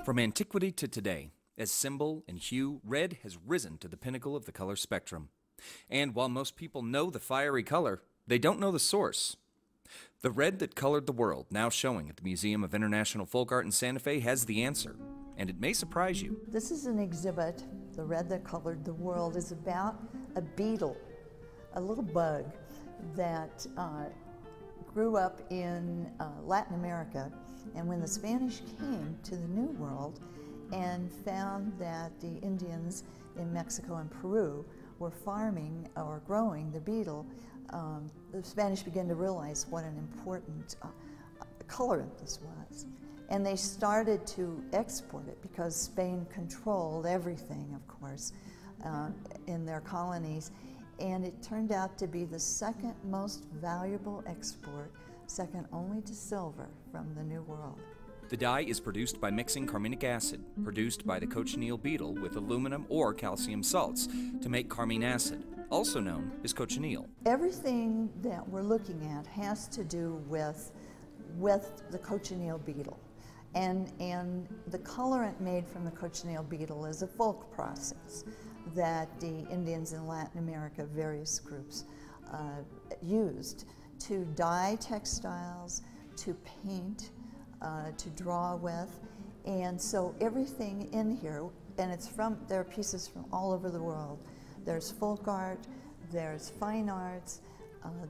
From antiquity to today, as symbol and hue, red has risen to the pinnacle of the color spectrum. And while most people know the fiery color, they don't know the source. The red that colored the world, now showing at the Museum of International Folk Art in Santa Fe, has the answer, and it may surprise you. This is an exhibit, The Red That Colored the World, is about a beetle, a little bug that grew up in Latin America, and when the Spanish came to the New World and found that the Indians in Mexico and Peru were farming or growing the beetle, the Spanish began to realize what an important colorant this was. And they started to export it because Spain controlled everything, of course, in their colonies. And it turned out to be the second most valuable export, second only to silver, from the New World. The dye is produced by mixing carminic acid, produced by the cochineal beetle, with aluminum or calcium salts to make carmine acid, also known as cochineal. Everything that we're looking at has to do with the cochineal beetle. And the colorant made from the cochineal beetle is a folk process that the Indians in Latin America, various groups, used to dye textiles, to paint, to draw with. And so everything in here, and there are pieces from all over the world. There's folk art, there's fine arts,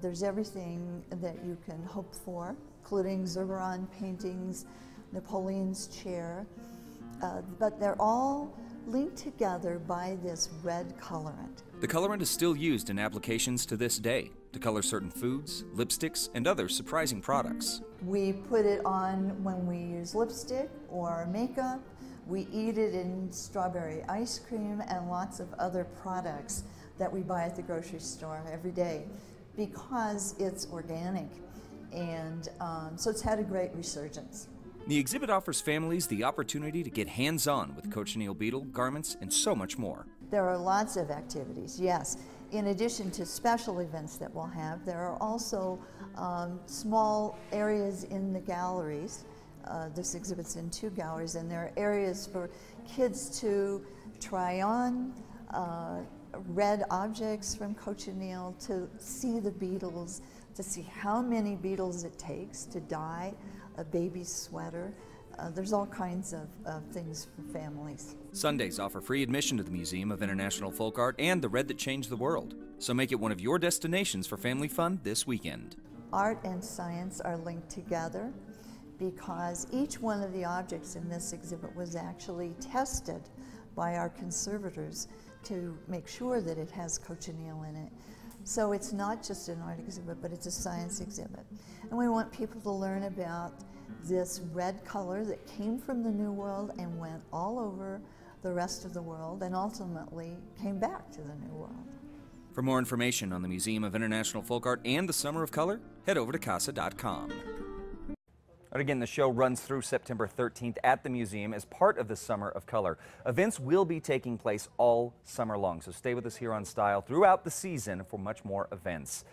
there's everything that you can hope for, including Zurbaran paintings, Napoleon's chair, but they're all linked together by this red colorant. The colorant is still used in applications to this day to color certain foods, lipsticks, and other surprising products. We put it on when we use lipstick or makeup. We eat it in strawberry ice cream and lots of other products that we buy at the grocery store every day because it's organic, and so it's had a great resurgence. The exhibit offers families the opportunity to get hands-on with cochineal beetle, garments, and so much more. There are lots of activities, yes. In addition to special events that we'll have, there are also small areas in the galleries. This exhibit's in 2 galleries, and there are areas for kids to try on red objects from cochineal, to see the beetles, to see how many beetles it takes to dye a baby's sweater. There's all kinds of things for families. Sundays offer free admission to the Museum of International Folk Art and The Red That Changed the World. So make it one of your destinations for family fun this weekend. Art and science are linked together because each one of the objects in this exhibit was actually tested by our conservators to make sure that it has cochineal in it. So it's not just an art exhibit, but it's a science exhibit. And we want people to learn about this red color that came from the New World and went all over the rest of the world and ultimately came back to the New World. For more information on the Museum of International Folk Art and the Summer of Color, head over to casa.com. And again, the show runs through September 13th at the museum as part of the Summer of Color. Events will be taking place all summer long, so stay with us here on Style throughout the season for much more events.